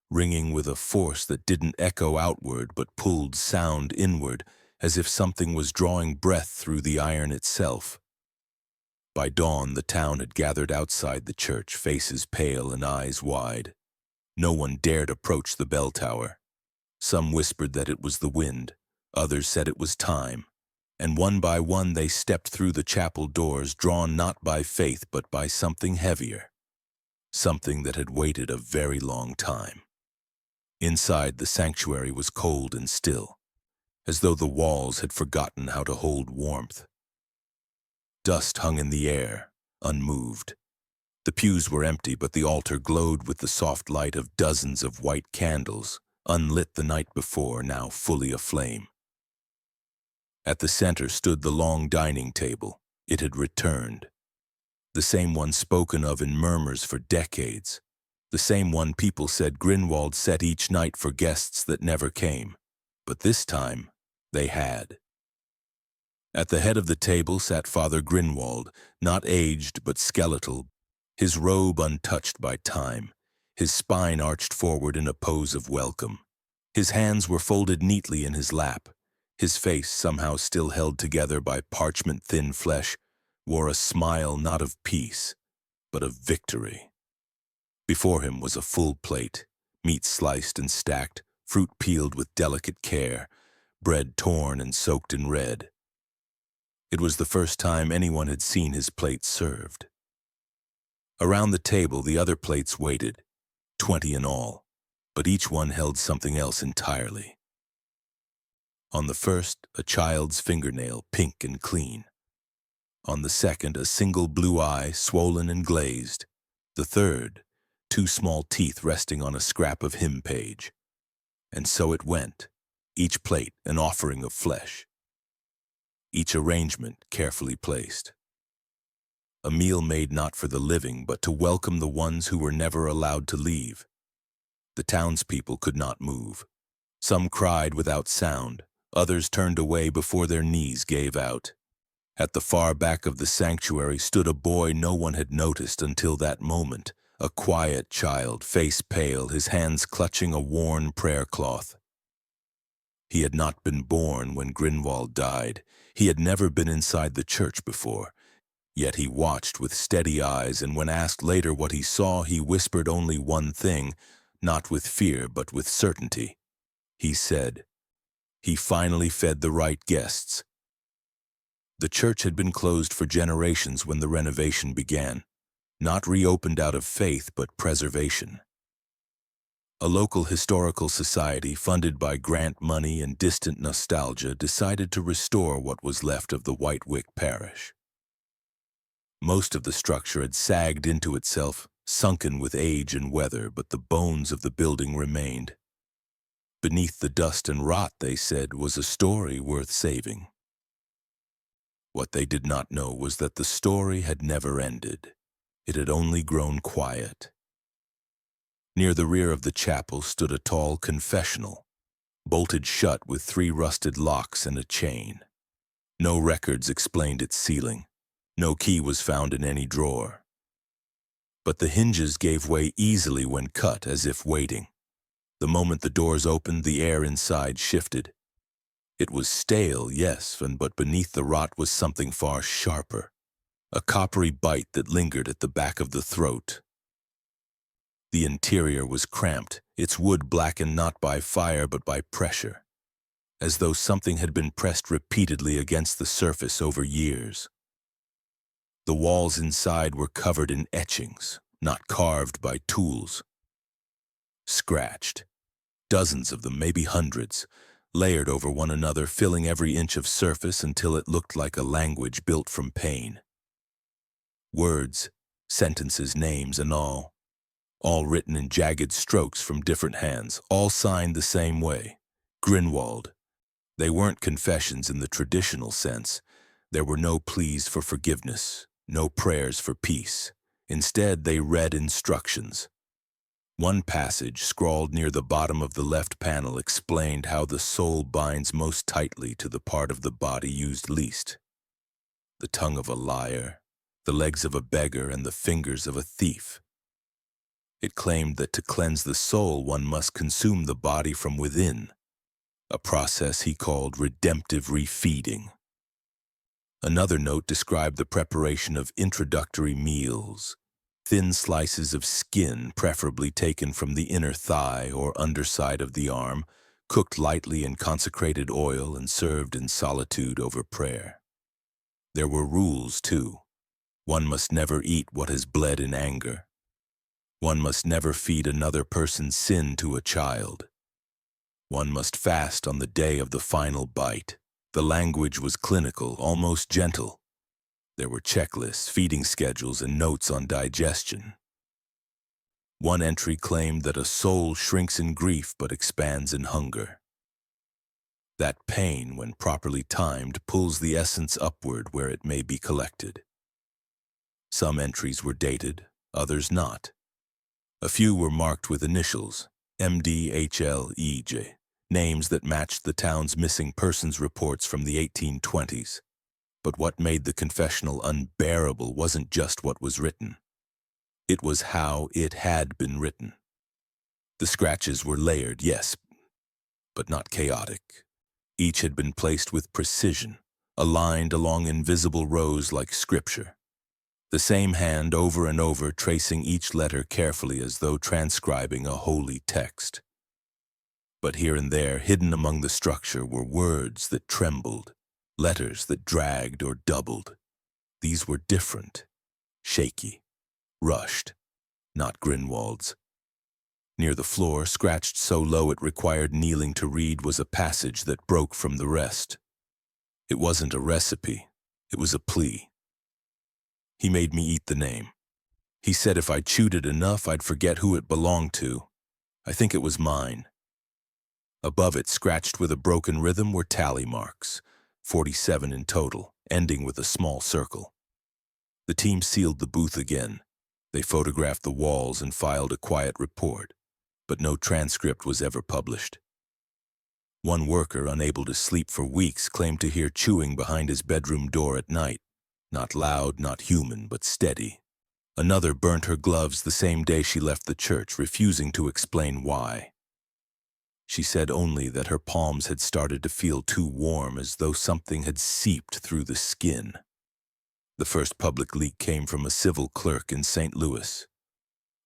ringing with a force that didn't echo outward but pulled sound inward, as if something was drawing breath through the iron itself. By dawn, the town had gathered outside the church, faces pale and eyes wide. No one dared approach the bell tower. Some whispered that it was the wind, others said it was time, and one by one they stepped through the chapel doors, drawn not by faith but by something heavier, something that had waited a very long time. Inside, the sanctuary was cold and still, as though the walls had forgotten how to hold warmth. Dust hung in the air, unmoved. The pews were empty, but the altar glowed with the soft light of dozens of white candles, unlit the night before, now fully aflame. At the center stood the long dining table. It had returned. The same one spoken of in murmurs for decades. The same one people said Grinwald set each night for guests that never came. But this time, they had. At the head of the table sat Father Grinwald, not aged but skeletal, his robe untouched by time, his spine arched forward in a pose of welcome. His hands were folded neatly in his lap. His face, somehow still held together by parchment-thin flesh, wore a smile not of peace, but of victory. Before him was a full plate, meat sliced and stacked, fruit peeled with delicate care, bread torn and soaked in red. It was the first time anyone had seen his plate served. Around the table, the other plates waited, 20 in all, but each one held something else entirely. On the first, a child's fingernail, pink and clean. On the second, a single blue eye, swollen and glazed. The third, 2 small teeth resting on a scrap of hymn page. And so it went, each plate an offering of flesh. Each arrangement carefully placed. A meal made not for the living, but to welcome the ones who were never allowed to leave. The townspeople could not move. Some cried without sound, others turned away before their knees gave out. At the far back of the sanctuary stood a boy no one had noticed until that moment, a quiet child, face pale, his hands clutching a worn prayer cloth. He had not been born when Grinwald died. He had never been inside the church before. Yet he watched with steady eyes, and when asked later what he saw, he whispered only one thing, not with fear but with certainty. He said, "He finally fed the right guests." The church had been closed for generations when the renovation began, not reopened out of faith but preservation. A local historical society funded by grant money and distant nostalgia decided to restore what was left of the Whitewick parish. Most of the structure had sagged into itself, sunken with age and weather, but the bones of the building remained. Beneath the dust and rot, they said, was a story worth saving. What they did not know was that the story had never ended. It had only grown quiet. Near the rear of the chapel stood a tall confessional, bolted shut with 3 rusted locks and a chain. No records explained its ceiling. No key was found in any drawer. But the hinges gave way easily when cut, as if waiting. The moment the doors opened, the air inside shifted. It was stale, yes, but beneath the rot was something far sharper, a coppery bite that lingered at the back of the throat. The interior was cramped, its wood blackened not by fire but by pressure, as though something had been pressed repeatedly against the surface over years. The walls inside were covered in etchings, not carved by tools. Scratched, dozens of them, maybe hundreds, layered over one another, filling every inch of surface until it looked like a language built from pain. Words, sentences, names, and all written in jagged strokes from different hands, all signed the same way, Grinwald. They weren't confessions in the traditional sense. There were no pleas for forgiveness, no prayers for peace. Instead, they read instructions. One passage, scrawled near the bottom of the left panel, explained how the soul binds most tightly to the part of the body used least. The tongue of a liar, the legs of a beggar, and the fingers of a thief. It claimed that to cleanse the soul, one must consume the body from within, a process he called redemptive refeeding. Another note described the preparation of introductory meals, thin slices of skin, preferably taken from the inner thigh or underside of the arm, cooked lightly in consecrated oil and served in solitude over prayer. There were rules, too. One must never eat what has bled in anger. One must never feed another person's sin to a child. One must fast on the day of the final bite. The language was clinical, almost gentle. There were checklists, feeding schedules, and notes on digestion. One entry claimed that a soul shrinks in grief but expands in hunger. That pain, when properly timed, pulls the essence upward where it may be collected. Some entries were dated, others not. A few were marked with initials, MDHLEJ, names that matched the town's missing persons reports from the 1820s. But what made the confessional unbearable wasn't just what was written. It was how it had been written. The scratches were layered, yes, but not chaotic. Each had been placed with precision, aligned along invisible rows like scripture. The same hand over and over tracing each letter carefully as though transcribing a holy text. But here and there, hidden among the structure, were words that trembled, letters that dragged or doubled. These were different, shaky, rushed, not Grinwald's. Near the floor, scratched so low it required kneeling to read, was a passage that broke from the rest. It wasn't a recipe, it was a plea. He made me eat the name. He said if I chewed it enough, I'd forget who it belonged to. I think it was mine. Above it, scratched with a broken rhythm, were tally marks, 47 in total, ending with a small circle. The team sealed the booth again. They photographed the walls and filed a quiet report, but no transcript was ever published. One worker, unable to sleep for weeks, claimed to hear chewing behind his bedroom door at night. Not loud, not human, but steady. Another burnt her gloves the same day she left the church, refusing to explain why. She said only that her palms had started to feel too warm, as though something had seeped through the skin. The first public leak came from a civil clerk in St. Louis,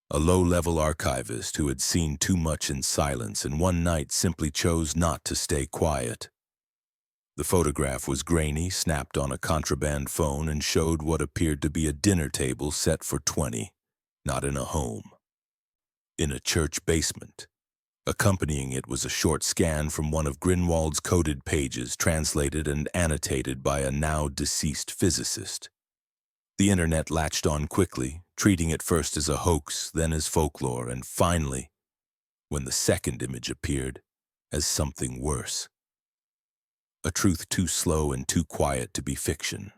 a low-level archivist who had seen too much in silence and one night simply chose not to stay quiet. The photograph was grainy, snapped on a contraband phone, and showed what appeared to be a dinner table set for 20, not in a home, in a church basement. Accompanying it was a short scan from one of Grinwald's coded pages, translated and annotated by a now-deceased physicist. The internet latched on quickly, treating it first as a hoax, then as folklore, and finally, when the second image appeared, as something worse. A truth too slow and too quiet to be fiction.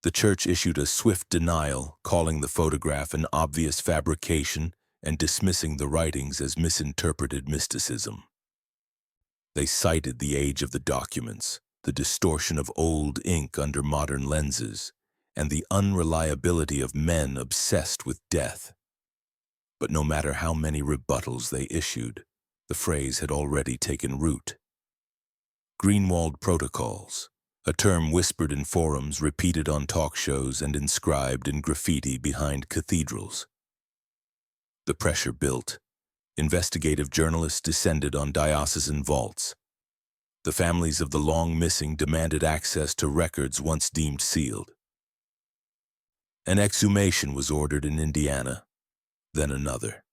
The church issued a swift denial, calling the photograph an obvious fabrication and dismissing the writings as misinterpreted mysticism. They cited the age of the documents, the distortion of old ink under modern lenses, and the unreliability of men obsessed with death. But no matter how many rebuttals they issued, the phrase had already taken root. Grinwald protocols, a term whispered in forums, repeated on talk shows, and inscribed in graffiti behind cathedrals. The pressure built. Investigative journalists descended on diocesan vaults. The families of the long missing demanded access to records once deemed sealed. An exhumation was ordered in Indiana, then another.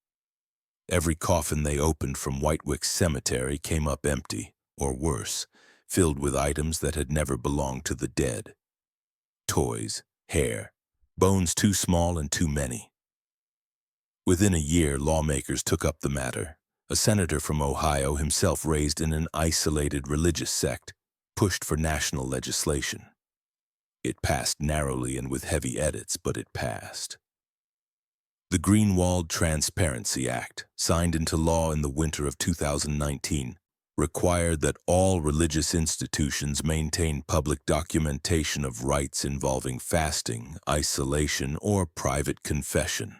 Every coffin they opened from Whitewick cemetery came up empty, or worse, filled with items that had never belonged to the dead. Toys, hair, bones too small and too many. Within a year, lawmakers took up the matter. A senator from Ohio, himself raised in an isolated religious sect, pushed for national legislation. It passed narrowly and with heavy edits, but it passed. The Grinwald Transparency Act, signed into law in the winter of 2019, required that all religious institutions maintain public documentation of rites involving fasting, isolation, or private confession.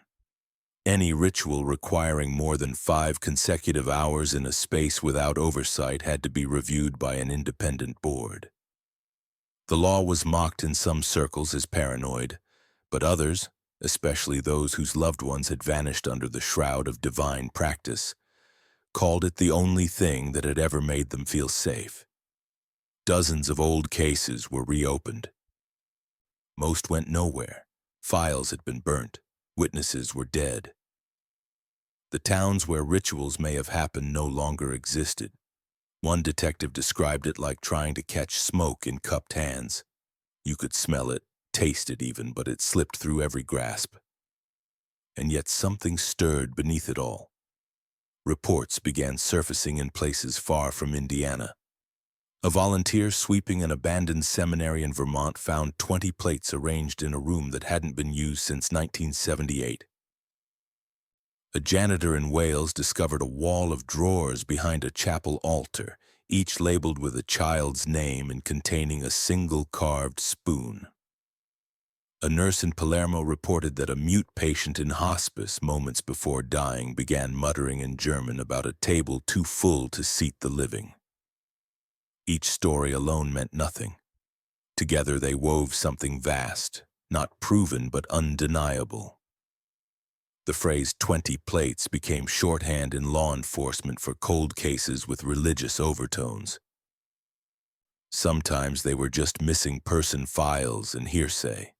Any ritual requiring more than 5 consecutive hours in a space without oversight had to be reviewed by an independent board. The law was mocked in some circles as paranoid, but others, especially those whose loved ones had vanished under the shroud of divine practice, called it the only thing that had ever made them feel safe. Dozens of old cases were reopened. Most went nowhere. Files had been burnt. Witnesses were dead. The towns where rituals may have happened no longer existed. One detective described it like trying to catch smoke in cupped hands. You could smell it, taste it even, but it slipped through every grasp. And yet something stirred beneath it all. Reports began surfacing in places far from Indiana. A volunteer sweeping an abandoned seminary in Vermont found 20 plates arranged in a room that hadn't been used since 1978. A janitor in Wales discovered a wall of drawers behind a chapel altar, each labeled with a child's name and containing a single carved spoon. A nurse in Palermo reported that a mute patient in hospice moments before dying began muttering in German about a table too full to seat the living. Each story alone meant nothing. Together they wove something vast, not proven but undeniable. The phrase 20 plates became shorthand in law enforcement for cold cases with religious overtones. Sometimes they were just missing person files and hearsay.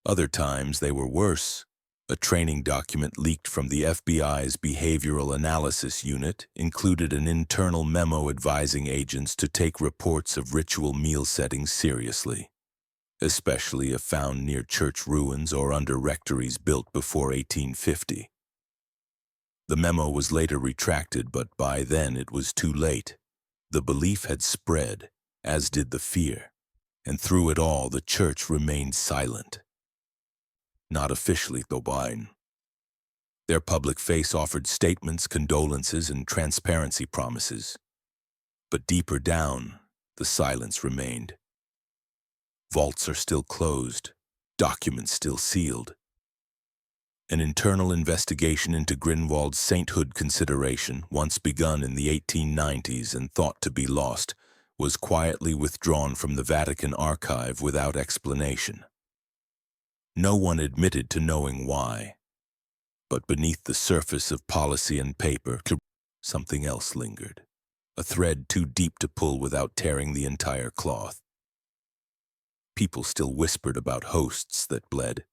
Other times they were worse. A training document leaked from the FBI's Behavioral Analysis Unit included an internal memo advising agents to take reports of ritual meal settings seriously, especially if found near church ruins or under rectories built before 1850. The memo was later retracted, but by then it was too late. The belief had spread, as did the fear, and through it all the church remained silent. Not officially, though. Their public face offered statements, condolences, and transparency promises, But deeper down, the silence remained. Vaults are still closed, documents still sealed. An internal investigation into Grinwald's sainthood consideration, once begun in the 1890s and thought to be lost, was quietly withdrawn from the Vatican archive without explanation. No one admitted to knowing why. But beneath the surface of policy and paper, something else lingered, a thread too deep to pull without tearing the entire cloth. People still whispered about hosts that bled,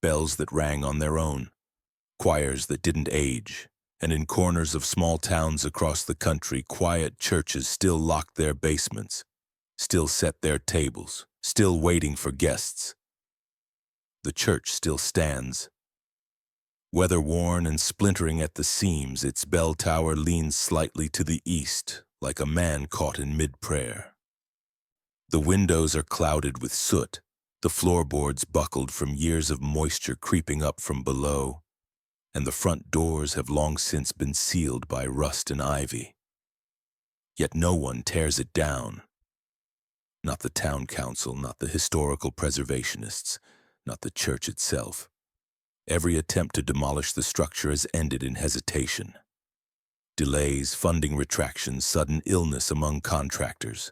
bells that rang on their own, choirs that didn't age, and in corners of small towns across the country, quiet churches still locked their basements, still set their tables, still waiting for guests. The church still stands. Weather-worn and splintering at the seams, its bell tower leans slightly to the east, like a man caught in mid-prayer. The windows are clouded with soot, the floorboards buckled from years of moisture creeping up from below, and the front doors have long since been sealed by rust and ivy. Yet no one tears it down. Not the town council, not the historical preservationists, not the church itself. Every attempt to demolish the structure has ended in hesitation. Delays, funding retractions, sudden illness among contractors.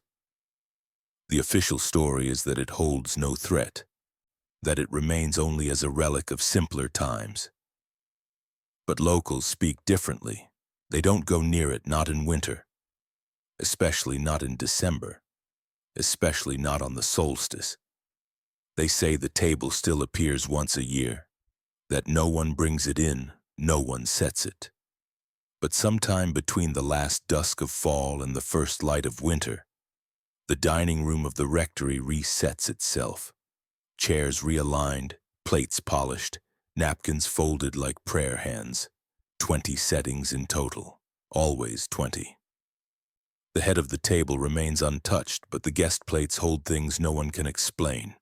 The official story is that it holds no threat, that it remains only as a relic of simpler times. But locals speak differently. They don't go near it, not in winter, especially not in December, especially not on the solstice. They say the table still appears once a year, that no one brings it in, no one sets it. But sometime between the last dusk of fall and the first light of winter, the dining room of the rectory resets itself. Chairs realigned, plates polished, napkins folded like prayer hands. 20 settings in total, always 20. The head of the table remains untouched, but the guest plates hold things no one can explain.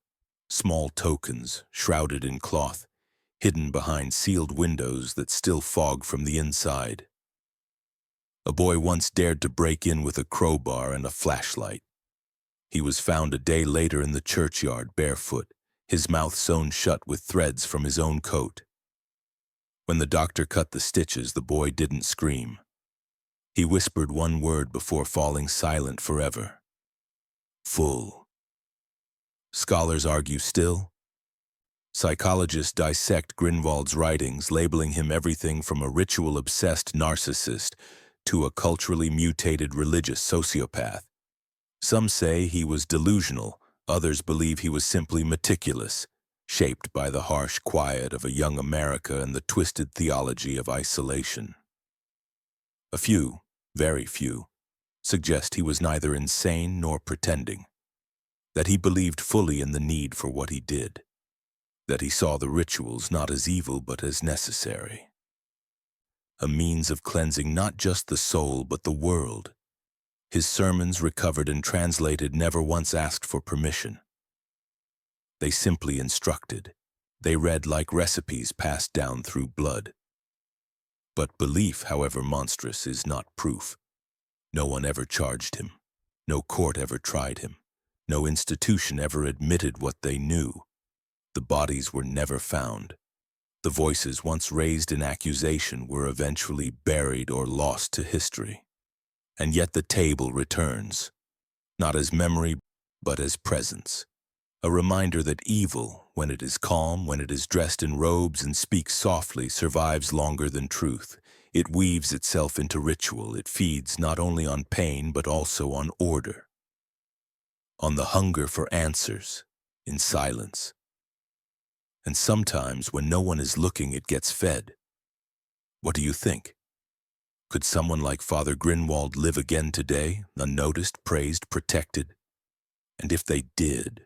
Small tokens, shrouded in cloth, hidden behind sealed windows that still fog from the inside. A boy once dared to break in with a crowbar and a flashlight. He was found a day later in the churchyard, barefoot, his mouth sewn shut with threads from his own coat. When the doctor cut the stitches, the boy didn't scream. He whispered one word before falling silent forever. Full. Scholars argue still. Psychologists dissect Grinwald's writings, labeling him everything from a ritual-obsessed narcissist to a culturally mutated religious sociopath. Some say he was delusional, others believe he was simply meticulous, shaped by the harsh quiet of a young America and the twisted theology of isolation. A few, very few, suggest he was neither insane nor pretending, that he believed fully in the need for what he did, that he saw the rituals not as evil but as necessary. A means of cleansing not just the soul but the world. His sermons, recovered and translated, never once asked for permission. They simply instructed. They read like recipes passed down through blood. But belief, however monstrous, is not proof. No one ever charged him. No court ever tried him. No institution ever admitted what they knew. The bodies were never found. The voices once raised in accusation were eventually buried or lost to history. And yet the table returns, not as memory, but as presence. A reminder that evil, when it is calm, when it is dressed in robes and speaks softly, survives longer than truth. It weaves itself into ritual. It feeds not only on pain, but also on order. On the hunger for answers, in silence. And sometimes, when no one is looking, it gets fed. What do you think? Could someone like Father Grinwald live again today, unnoticed, praised, protected? And if they did,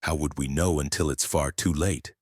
how would we know until it's far too late?